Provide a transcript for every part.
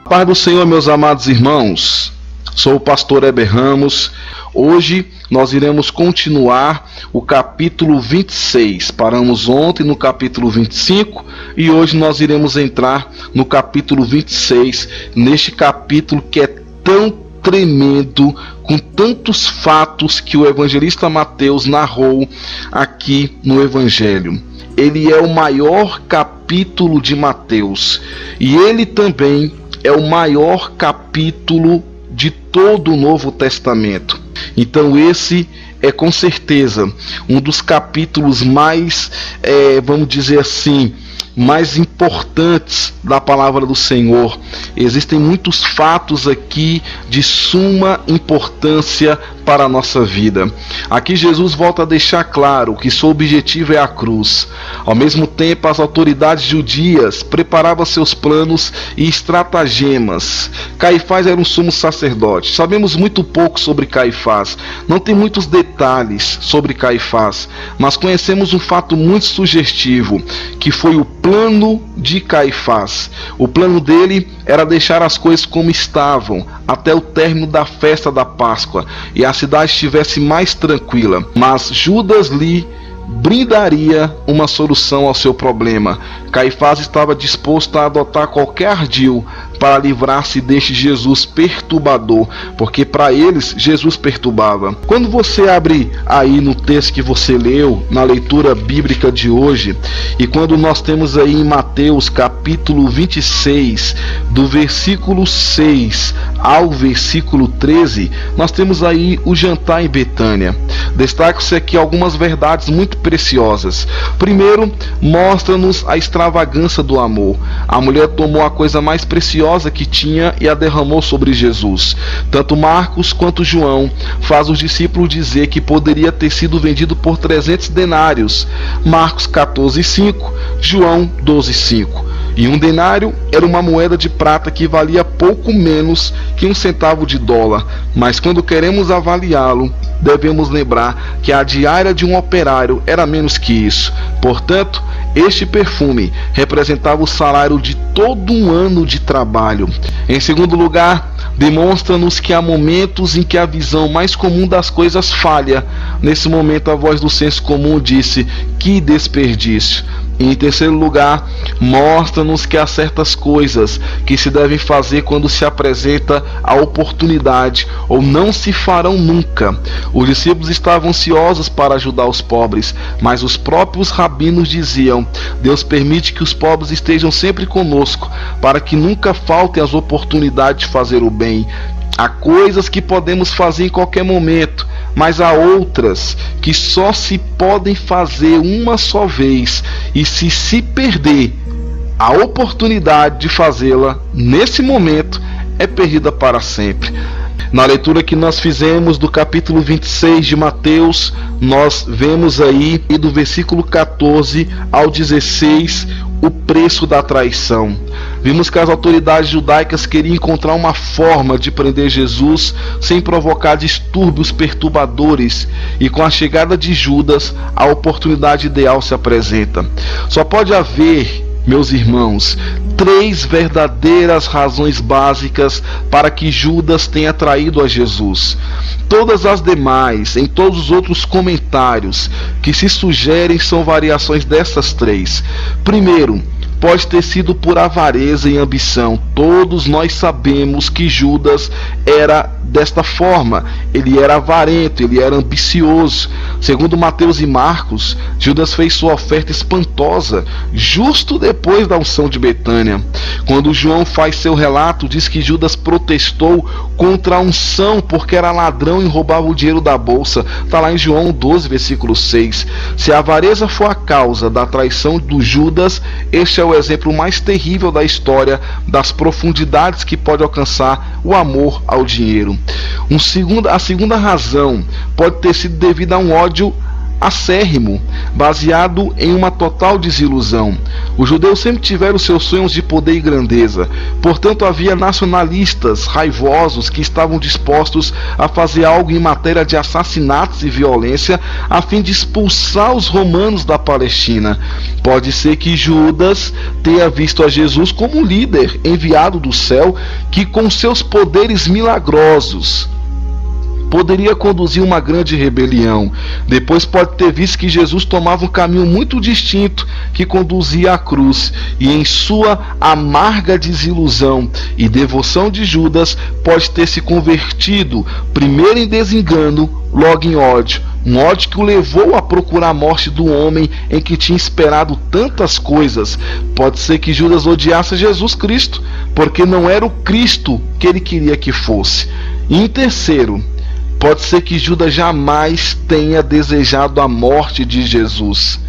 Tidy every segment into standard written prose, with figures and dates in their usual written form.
Paz do Senhor, meus amados irmãos, sou o pastor Heber Ramos. Hoje nós iremos continuar o capítulo 26. Paramos ontem no capítulo 25 e hoje nós iremos entrar no capítulo 26, neste capítulo que é tão tremendo, com tantos fatos que o evangelista Mateus narrou aqui no Evangelho. Ele é o maior capítulo de Mateus e ele também é o maior capítulo de todo o Novo Testamento. Então esse é com certeza um dos capítulos mais, vamos dizer assim, mais importantes da palavra do Senhor. Existem muitos fatos aqui de suma importância para a nossa vida. Aqui Jesus volta a deixar claro que seu objetivo é a cruz. Ao mesmo tempo, as autoridades judias preparavam seus planos e estratagemas. Caifás era um sumo sacerdote. Sabemos muito pouco sobre Caifás. Não tem muitos detalhes sobre Caifás, mas conhecemos um fato muito sugestivo, que foi o plano de Caifás. O plano dele era deixar as coisas como estavam até o término da festa da Páscoa e a cidade estivesse mais tranquila. Mas Judas lhe brindaria uma solução ao seu problema. Caifás estava disposto a adotar qualquer ardil para livrar-se deste Jesus perturbador, porque para eles Jesus perturbava. Quando você abre aí no texto que você leu, na leitura bíblica de hoje, e quando nós temos aí em Mateus capítulo 26, do versículo 6 ao versículo 13, nós temos aí o jantar em Betânia. Destaca-se aqui algumas verdades muito preciosas. Primeiro, mostra-nos a extravagância do amor. A mulher tomou a coisa mais preciosa que tinha e a derramou sobre Jesus. Tanto Marcos quanto João faz os discípulos dizer que poderia ter sido vendido por 300 denários. Marcos 14,5, João 12,5. E um denário era uma moeda de prata que valia pouco menos que $1 mas quando queremos avaliá-lo, devemos lembrar que a diária de um operário era menos que isso. Portanto, este perfume representava o salário de todo um ano de trabalho. Em segundo lugar, demonstra-nos que há momentos em que a visão mais comum das coisas falha. Nesse momento, a voz do senso comum disse: que desperdício! E em terceiro lugar, mostra-nos que há certas coisas que se devem fazer quando se apresenta a oportunidade, ou não se farão nunca. Os discípulos estavam ansiosos para ajudar os pobres, mas os próprios rabinos diziam: Deus permite que os pobres estejam sempre conosco, para que nunca faltem as oportunidades de fazer o bem. Há coisas que podemos fazer em qualquer momento, mas há outras que só se podem fazer uma só vez, e se perder a oportunidade de fazê-la nesse momento, é perdida para sempre. Na leitura que nós fizemos do capítulo 26 de Mateus, nós vemos aí do versículo 14 ao 16 o preço da traição. Vimos que as autoridades judaicas queriam encontrar uma forma de prender Jesus sem provocar distúrbios perturbadores, e com a chegada de Judas, a oportunidade ideal se apresenta. Só pode haver, meus irmãos, 3 verdadeiras razões básicas para que Judas tenha traído a Jesus. Todas as demais, em todos os outros comentários que se sugerem, são variações dessas 3. Primeiro, pode ter sido por avareza e ambição. Todos nós sabemos que Judas era desta forma. Ele era avarento, ele era ambicioso. Segundo Mateus e Marcos, Judas fez sua oferta espantosa justo depois da unção de Betânia. Quando João faz seu relato, diz que Judas protestou contra a unção porque era ladrão e roubava o dinheiro da bolsa. Está lá em João 12, versículo 6. Se a avareza for a causa da traição do Judas, este é o exemplo mais terrível da história das profundidades que pode alcançar o amor ao dinheiro. A segunda razão pode ter sido devido a um ódio acérrimo, baseado em uma total desilusão. Os judeus sempre tiveram seus sonhos de poder e grandeza, portanto havia nacionalistas raivosos que estavam dispostos a fazer algo em matéria de assassinatos e violência a fim de expulsar os romanos da Palestina. Pode ser que Judas tenha visto a Jesus como um líder enviado do céu que com seus poderes milagrosos poderia conduzir uma grande rebelião. Depois pode ter visto que Jesus tomava um caminho muito distinto que conduzia à cruz, e em sua amarga desilusão e devoção de Judas pode ter se convertido primeiro em desengano, logo em ódio. Um ódio que o levou a procurar a morte do homem em que tinha esperado tantas coisas. Pode ser que Judas odiasse Jesus Cristo, porque não era o Cristo que ele queria que fosse. E em terceiro, pode ser que Judas jamais tenha desejado a morte de Jesus.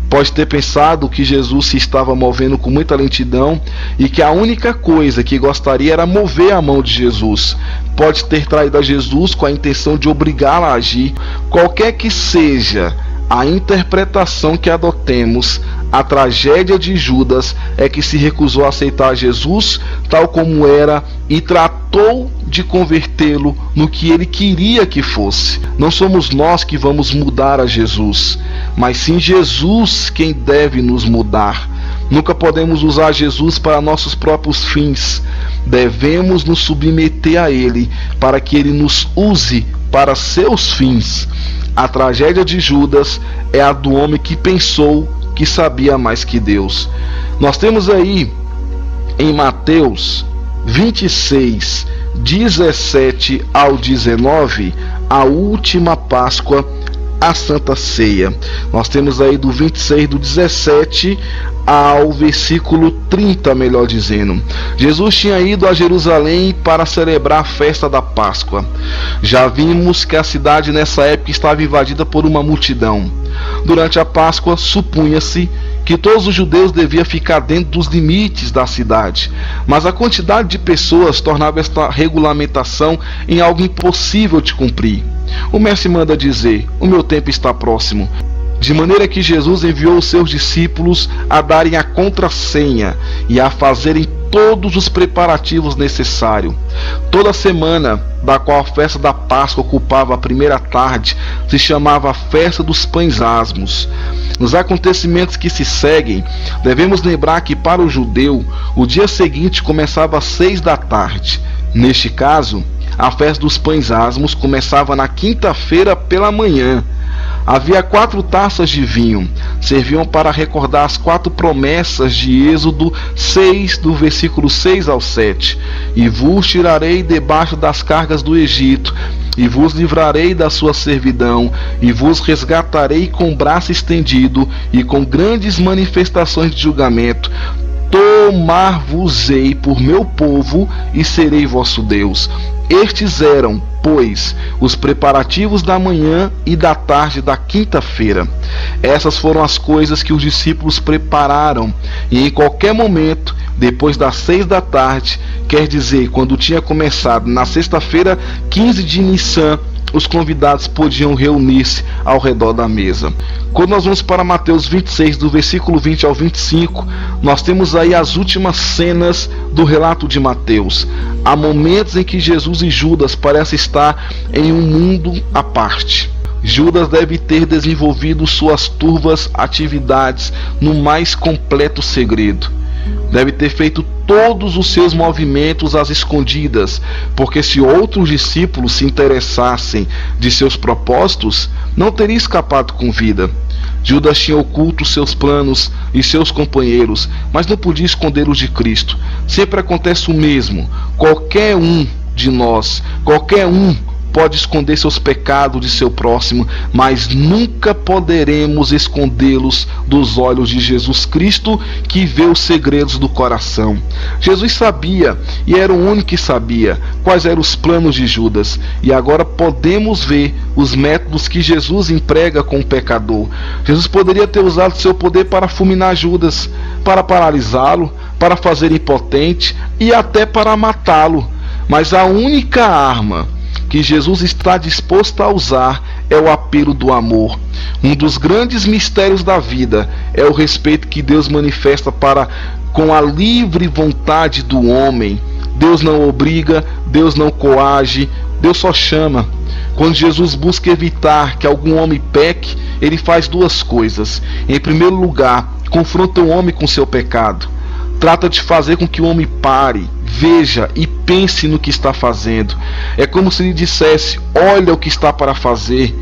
Pode ter pensado que Jesus se estava movendo com muita lentidão e que a única coisa que gostaria era mover a mão de Jesus. Pode ter traído a Jesus com a intenção de obrigá-lo a agir. Qualquer que seja a interpretação que adotemos, a tragédia de Judas é que se recusou a aceitar Jesus tal como era e tratou de convertê-lo no que ele queria que fosse. Não somos nós que vamos mudar a Jesus, mas sim Jesus quem deve nos mudar. Nunca podemos usar Jesus para nossos próprios fins. Devemos nos submeter a Ele para que Ele nos use para seus fins. A tragédia de Judas é a do homem que pensou que sabia mais que Deus. Nós temos aí em Mateus 26, 17 ao 19, a última Páscoa, a Santa Ceia. Nós temos aí do 26, do 17 ao versículo 30, melhor dizendo. Jesus tinha ido a Jerusalém para celebrar a festa da Páscoa. Já vimos que a cidade nessa época estava invadida por uma multidão. Durante a Páscoa, supunha-se que todos os judeus deviam ficar dentro dos limites da cidade, mas a quantidade de pessoas tornava esta regulamentação em algo impossível de cumprir. O mestre manda dizer: o meu tempo está próximo. De maneira que Jesus enviou os seus discípulos a darem a contrassenha e a fazerem todos os preparativos necessários. Toda semana, da qual a festa da Páscoa ocupava a primeira tarde, se chamava a Festa dos Pães Asmos. Nos acontecimentos que se seguem, devemos lembrar que para o judeu, o dia seguinte começava às 6 da tarde. Neste caso, a Festa dos Pães Asmos começava na quinta-feira pela manhã. Havia 4 taças de vinho, serviam para recordar as 4 promessas de Êxodo 6, do versículo 6 ao 7. E vos tirarei debaixo das cargas do Egito, e vos livrarei da sua servidão, e vos resgatarei com braço estendido, e com grandes manifestações de julgamento. Tomar-vos-ei por meu povo, e serei vosso Deus. Estes eram, pois, os preparativos da manhã e da tarde da quinta-feira. Essas foram as coisas que os discípulos prepararam, e em qualquer momento, depois das 6 da tarde, quer dizer, quando tinha começado na sexta-feira, 15 de Nissan, os convidados podiam reunir-se ao redor da mesa. Quando nós vamos para Mateus 26, do versículo 20 ao 25, nós temos aí as últimas cenas do relato de Mateus. Há momentos em que Jesus e Judas parecem estar em um mundo à parte. Judas deve ter desenvolvido suas turvas atividades no mais completo segredo. Deve ter feito todos os seus movimentos às escondidas, porque se outros discípulos se interessassem de seus propósitos, não teria escapado com vida. Judas tinha oculto seus planos e seus companheiros, mas não podia escondê-los de Cristo. Sempre acontece o mesmo. Qualquer um de nós, qualquer um pode esconder seus pecados de seu próximo, mas nunca poderemos escondê-los dos olhos de Jesus Cristo, que vê os segredos do coração. Jesus sabia, e era o único que sabia, quais eram os planos de Judas, e agora podemos ver os métodos que Jesus emprega com o pecador. Jesus poderia ter usado seu poder para fulminar Judas, para paralisá-lo, para fazer impotente e até para matá-lo, mas a única arma que Jesus está disposto a usar é o apelo do amor. Um dos grandes mistérios da vida é o respeito que Deus manifesta para com a livre vontade do homem. Deus não obriga, Deus não coage, Deus só chama. Quando Jesus busca evitar que algum homem peque, ele faz duas coisas. Em primeiro lugar, confronta o homem com seu pecado. Trata de fazer com que o homem pare, veja e pense no que está fazendo. É como se lhe dissesse: olha o que está para fazer.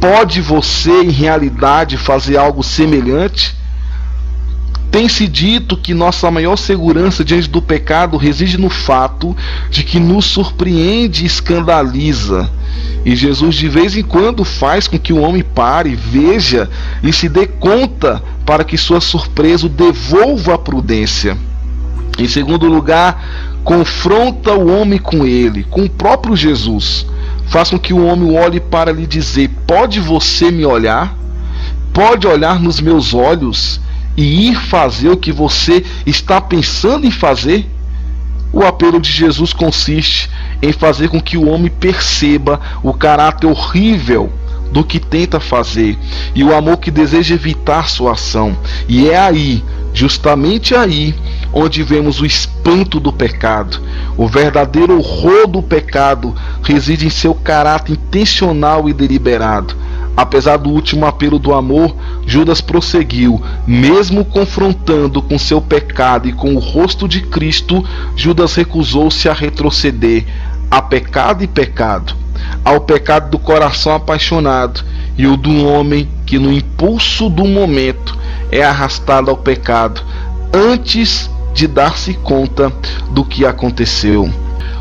Pode você, em realidade, fazer algo semelhante? Tem-se dito que nossa maior segurança diante do pecado reside no fato de que nos surpreende e escandaliza. E Jesus de vez em quando faz com que o homem pare, veja e se dê conta, para que sua surpresa o devolva a prudência. Em segundo lugar, confronta o homem com ele, com o próprio Jesus. Faz com que o homem olhe para lhe dizer: pode você me olhar? Pode olhar nos meus olhos e ir fazer o que você está pensando em fazer? O apelo de Jesus consiste em fazer com que o homem perceba o caráter horrível do que tenta fazer e o amor que deseja evitar sua ação. E é aí, justamente aí, onde vemos o espanto do pecado. O verdadeiro horror do pecado reside em seu caráter intencional e deliberado. Apesar do último apelo do amor, Judas prosseguiu. Mesmo confrontando com seu pecado e com o rosto de Cristo, Judas recusou-se a retroceder. Há pecado e pecado. Há o pecado do coração apaixonado e o do homem que no impulso do momento é arrastado ao pecado antes de dar-se conta do que aconteceu.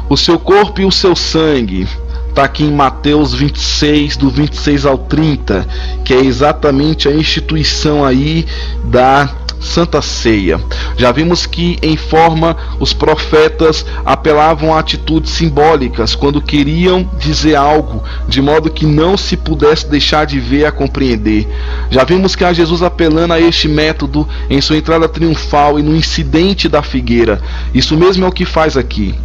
O seu corpo e o seu sangue está aqui em Mateus 26, do 26 ao 30, que é exatamente a instituição aí da Santa Ceia. Já vimos que em forma os profetas apelavam a atitudes simbólicas quando queriam dizer algo, de modo que não se pudesse deixar de ver e a compreender. Já vimos que há Jesus apelando a este método em sua entrada triunfal e no incidente da figueira. Isso mesmo é o que faz aqui.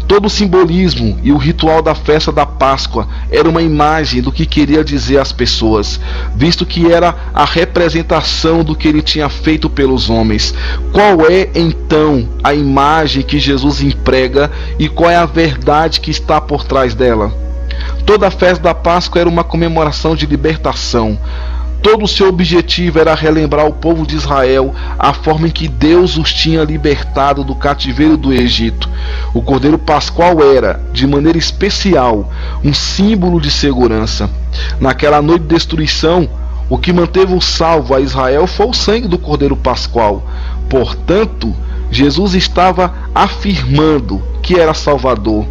Todo o simbolismo e o ritual da festa da Páscoa era uma imagem do que queria dizer às pessoas, visto que era a representação do que ele tinha feito pelos homens. Qual é então a imagem que Jesus emprega e qual é a verdade que está por trás dela? Toda a festa da Páscoa era uma comemoração de libertação. Todo o seu objetivo era relembrar o povo de Israel a forma em que Deus os tinha libertado do cativeiro do Egito. O Cordeiro Pascual era, de maneira especial, um símbolo de segurança. Naquela noite de destruição, o que manteve o salvo a Israel foi o sangue do Cordeiro Pascual. Portanto, Jesus estava afirmando que era Salvador.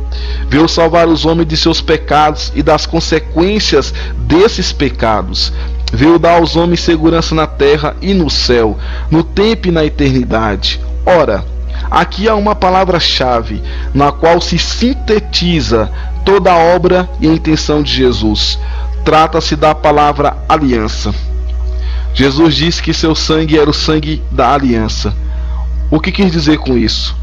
Veio salvar os homens de seus pecados e das consequências desses pecados. Veio dar aos homens segurança na terra e no céu, no tempo e na eternidade. Ora, aqui há uma palavra-chave na qual se sintetiza toda a obra e a intenção de Jesus. Trata-se da palavra aliança. Jesus disse que seu sangue era o sangue da aliança. O que quis dizer com isso?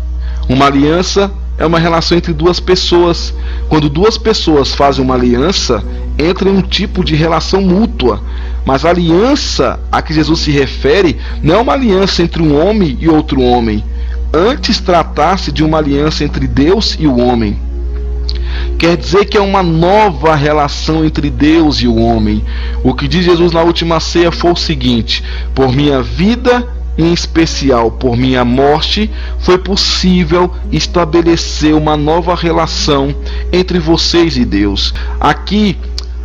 Uma aliança é uma relação entre duas pessoas. Quando duas pessoas fazem uma aliança, entra em um tipo de relação mútua. Mas a aliança a que Jesus se refere não é uma aliança entre um homem e outro homem. Antes tratasse de uma aliança entre Deus e o homem. Quer dizer que é uma nova relação entre Deus e o homem. O que diz Jesus na última ceia foi o seguinte: por minha vida, em especial por minha morte, foi possível estabelecer uma nova relação entre vocês e Deus. Aqui,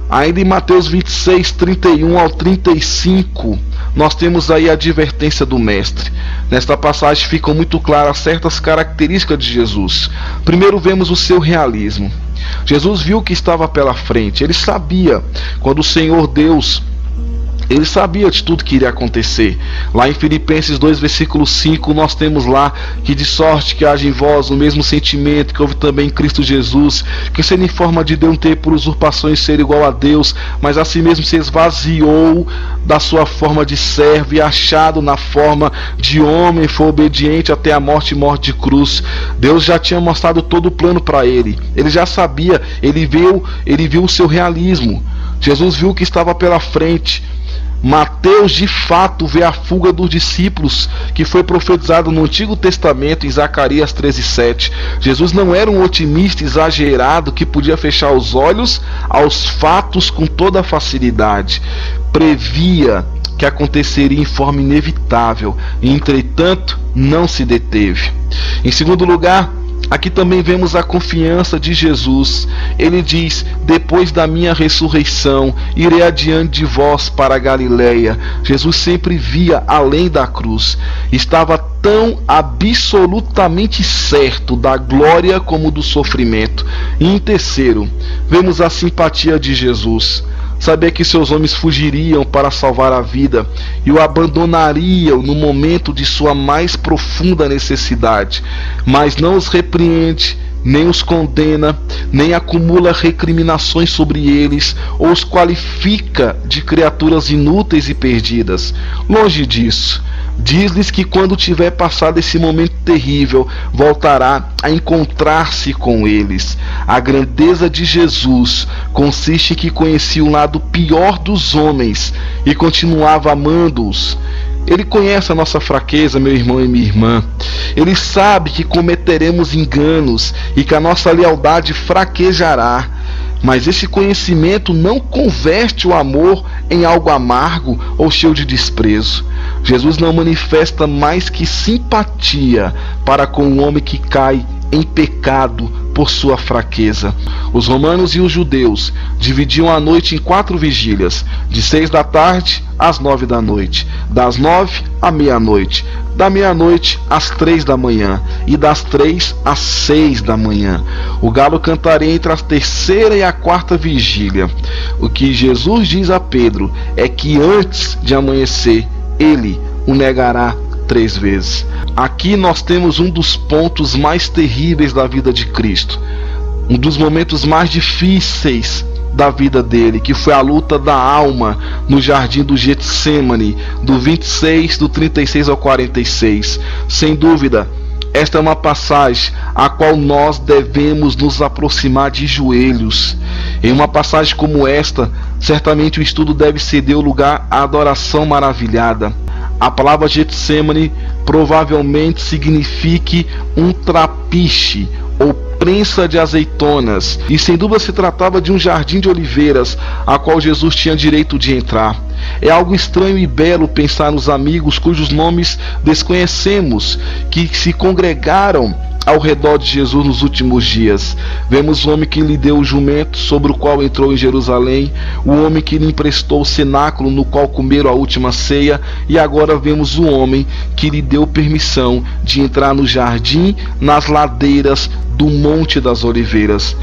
ainda em Mateus 26, 31 ao 35, nós temos aí a advertência do mestre. Nesta passagem ficam muito claras certas características de Jesus. Primeiro vemos o seu realismo. Jesus viu o que estava pela frente. Ele sabia quando o Senhor Deus... Ele sabia de tudo que iria acontecer. Lá em Filipenses 2, versículo 5, nós temos lá que de sorte que haja em vós o mesmo sentimento que houve também em Cristo Jesus, que sendo em forma de Deus não teve por usurpação em ser igual a Deus, mas a si mesmo se esvaziou da sua forma de servo e achado na forma de homem, foi obediente até a morte e morte de cruz. Deus já tinha mostrado todo o plano para ele. Ele já sabia, ele viu o seu realismo. Jesus viu o que estava pela frente. Mateus de fato vê a fuga dos discípulos que foi profetizado no Antigo Testamento em Zacarias 13:7. Jesus não era um otimista exagerado que podia fechar os olhos aos fatos com toda facilidade. Previa que aconteceria em forma inevitável e, entretanto, não se deteve. Em segundo lugar, aqui também vemos a confiança de Jesus. Ele diz: depois da minha ressurreição, irei adiante de vós para a Galileia. Jesus sempre via além da cruz. Estava tão absolutamente certo da glória como do sofrimento. E em terceiro, vemos a simpatia de Jesus. Sabia que seus homens fugiriam para salvar a vida e o abandonariam no momento de sua mais profunda necessidade, mas não os repreende, nem os condena, nem acumula recriminações sobre eles ou os qualifica de criaturas inúteis e perdidas. Longe disso. Diz-lhes que quando tiver passado esse momento terrível, voltará a encontrar-se com eles. A grandeza de Jesus consiste em que conhecia o lado pior dos homens e continuava amando-os. Ele conhece a nossa fraqueza, meu irmão e minha irmã. Ele sabe que cometeremos enganos e que a nossa lealdade fraquejará. Mas esse conhecimento não converte o amor em algo amargo ou cheio de desprezo. Jesus não manifesta mais que simpatia para com o homem que cai em pecado por sua fraqueza. Os romanos e os judeus dividiam a noite em 4 vigílias, de 6 da tarde às 9 da noite, das 9 à meia-noite, da meia-noite às 3 da manhã e das 3 às 6 da manhã. O galo cantaria entre a 3ª e a 4ª vigília. O que Jesus diz a Pedro é que antes de amanhecer, ele o negará 3 vezes. Aqui nós temos um dos pontos mais terríveis da vida de Cristo, um dos momentos mais difíceis da vida dele, que foi a luta da alma no jardim do Getsêmani, do 26, do 36 ao 46. Sem dúvida, esta é uma passagem a qual nós devemos nos aproximar de joelhos. Em uma passagem como esta, certamente o estudo deve ceder o lugar à adoração maravilhada. A palavra Getsêmani provavelmente signifique um trapiche ou prensa de azeitonas, e sem dúvida se tratava de um jardim de oliveiras a qual Jesus tinha direito de entrar. É algo estranho e belo pensar nos amigos cujos nomes desconhecemos, que se congregaram ao redor de Jesus nos últimos dias. Vemos o homem que lhe deu o jumento sobre o qual entrou em Jerusalém, o homem que lhe emprestou o cenáculo no qual comeram a última ceia, e agora vemos o homem que lhe deu permissão de entrar no jardim, nas ladeiras do Monte das Oliveiras.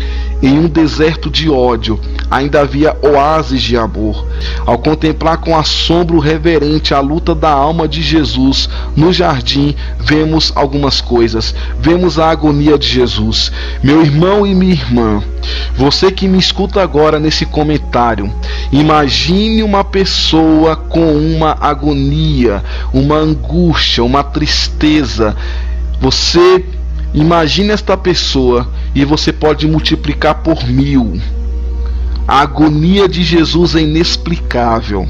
Em um deserto de ódio, ainda havia oásis de amor. Ao contemplar com assombro reverente a luta da alma de Jesus no jardim, vemos algumas coisas. Vemos a agonia de Jesus. Meu irmão e minha irmã, você que me escuta agora nesse comentário, imagine uma pessoa com uma agonia, uma angústia, uma tristeza. Você imagine esta pessoa e você pode multiplicar por 1000. A agonia de Jesus é inexplicável.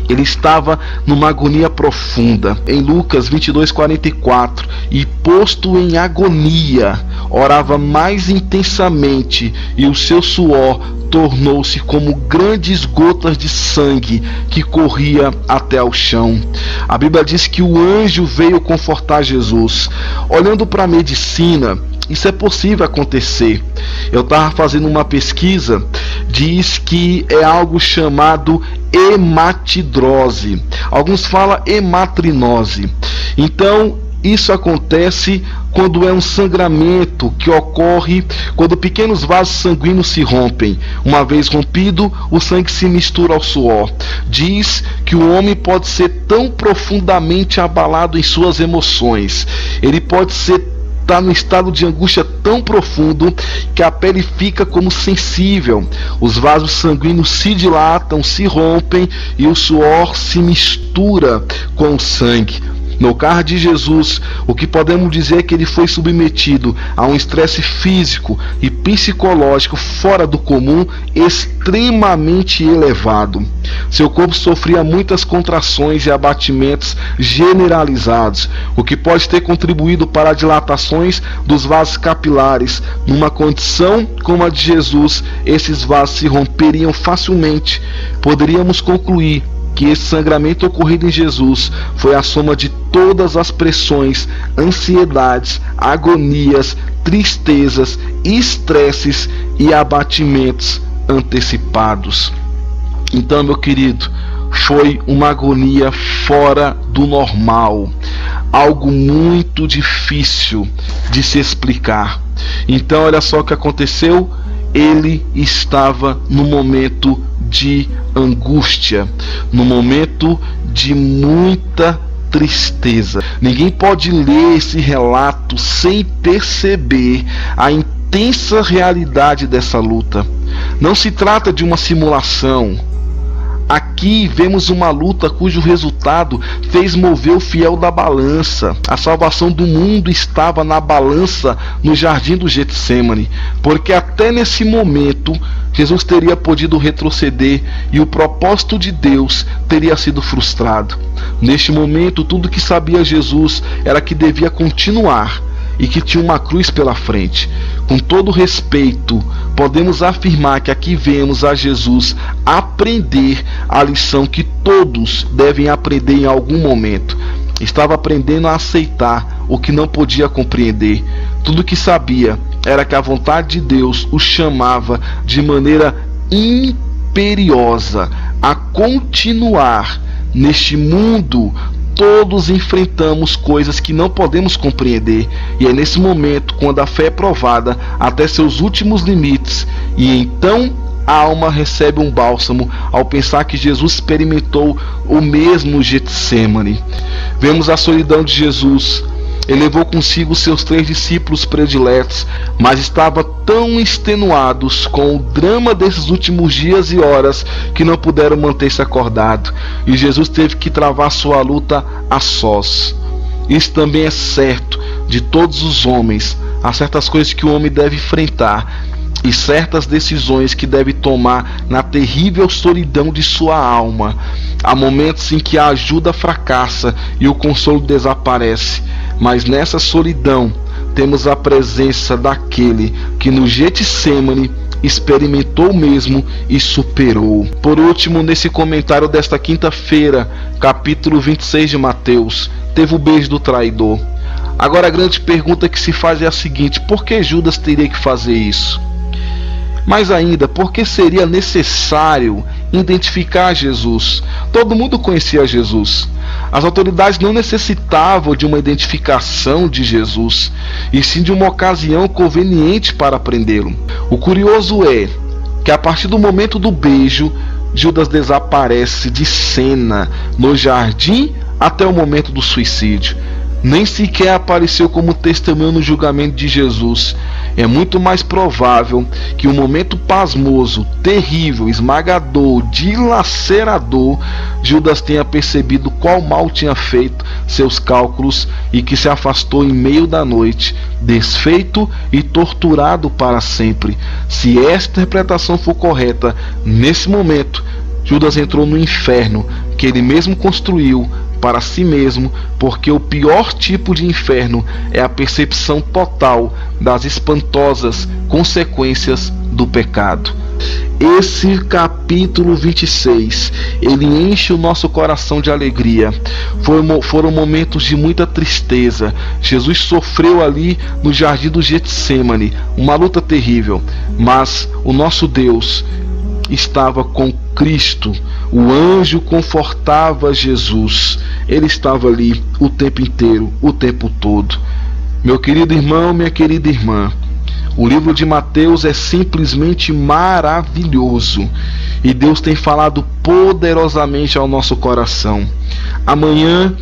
Ele estava numa agonia profunda. Em Lucas 22:44, e posto em agonia, orava mais intensamente, e o seu suor tornou-se como grandes gotas de sangue que corria até ao chão. A Bíblia diz que o anjo veio confortar Jesus. Olhando para a medicina, isso é possível acontecer. Eu estava fazendo uma pesquisa, diz que é algo chamado hematidrose. Alguns falam hematrinose. Então, isso acontece quando é um sangramento que ocorre quando pequenos vasos sanguíneos se rompem. Uma vez rompido, o sangue se mistura ao suor. Diz que o homem pode ser tão profundamente abalado em suas emoções, ele pode estar num estado de angústia tão profundo que a pele fica como sensível. Os vasos sanguíneos se dilatam, se rompem e o suor se mistura com o sangue. No caso de Jesus, o que podemos dizer é que ele foi submetido a um estresse físico e psicológico fora do comum, extremamente elevado. Seu corpo sofria muitas contrações e abatimentos generalizados, o que pode ter contribuído para dilatações dos vasos capilares. Numa condição como a de Jesus, esses vasos se romperiam facilmente. Poderíamos concluir que esse sangramento ocorrido em Jesus foi a soma de todas as pressões, ansiedades, agonias, tristezas, estresses e abatimentos antecipados. Então, meu querido, foi uma agonia fora do normal, algo muito difícil de se explicar. Então, olha só o que aconteceu. Ele estava no momento de angústia, no momento de muita tristeza. Ninguém pode ler esse relato sem perceber a intensa realidade dessa luta. Não se trata de uma simulação. Aqui vemos uma luta cujo resultado fez mover o fiel da balança. A salvação do mundo estava na balança no jardim do Getsêmani, porque até nesse momento Jesus teria podido retroceder e o propósito de Deus teria sido frustrado. Neste momento, tudo que sabia Jesus era que devia continuar e que tinha uma cruz pela frente. Com todo respeito, podemos afirmar que aqui vemos a Jesus aprender a lição que todos devem aprender em algum momento. Estava aprendendo a aceitar o que não podia compreender. Tudo que sabia era que a vontade de Deus o chamava de maneira imperiosa a continuar neste mundo. Todos enfrentamos coisas que não podemos compreender, e é nesse momento, quando a fé é provada até seus últimos limites, e então a alma recebe um bálsamo ao pensar que Jesus experimentou o mesmo Getsêmani. Vemos a solidão de Jesus. Ele levou consigo seus 3 discípulos prediletos, mas estavam tão extenuados com o drama desses últimos dias e horas que não puderam manter-se acordados, e Jesus teve que travar sua luta a sós. Isso também é certo de todos os homens. Há certas coisas que o homem deve enfrentar e certas decisões que deve tomar na terrível solidão de sua alma. Há momentos em que a ajuda fracassa e o consolo desaparece, mas nessa solidão temos a presença daquele que no Getsêmani experimentou o mesmo e superou. Por último, nesse comentário desta quinta-feira, capítulo 26 de Mateus, teve o beijo do traidor. Agora a grande pergunta que se faz é a seguinte: por que Judas teria que fazer isso? Mas ainda, por que seria necessário identificar Jesus? Todo mundo conhecia Jesus. As autoridades não necessitavam de uma identificação de Jesus, e sim de uma ocasião conveniente para prendê-lo. O curioso é que a partir do momento do beijo, Judas desaparece de cena no jardim até o momento do suicídio. Nem sequer apareceu como testemunho no julgamento de Jesus. É muito mais provável que um momento pasmoso, terrível, esmagador, dilacerador, Judas tenha percebido qual mal tinha feito seus cálculos e que se afastou em meio da noite, desfeito e torturado para sempre. Se esta interpretação for correta, nesse momento, Judas entrou no inferno que ele mesmo construiu para si mesmo, porque o pior tipo de inferno é a percepção total das espantosas consequências do pecado. Esse capítulo 26, ele enche o nosso coração de alegria. Foram momentos de muita tristeza. Jesus sofreu ali no jardim do Getsêmani, uma luta terrível, mas o nosso Deus estava com Cristo. O anjo confortava Jesus. Ele estava ali o tempo inteiro, o tempo todo. Meu querido irmão, minha querida irmã, o livro de Mateus é simplesmente maravilhoso e Deus tem falado poderosamente ao nosso coração. Amanhã,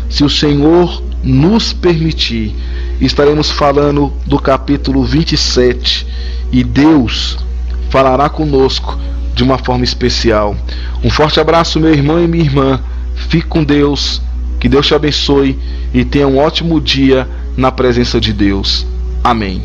se o Senhor nos permitir, estaremos falando do capítulo 27 e Deus falará conosco de uma forma especial. Um forte abraço, meu irmão e minha irmã. Fique com Deus. Que Deus te abençoe e tenha um ótimo dia na presença de Deus. Amém.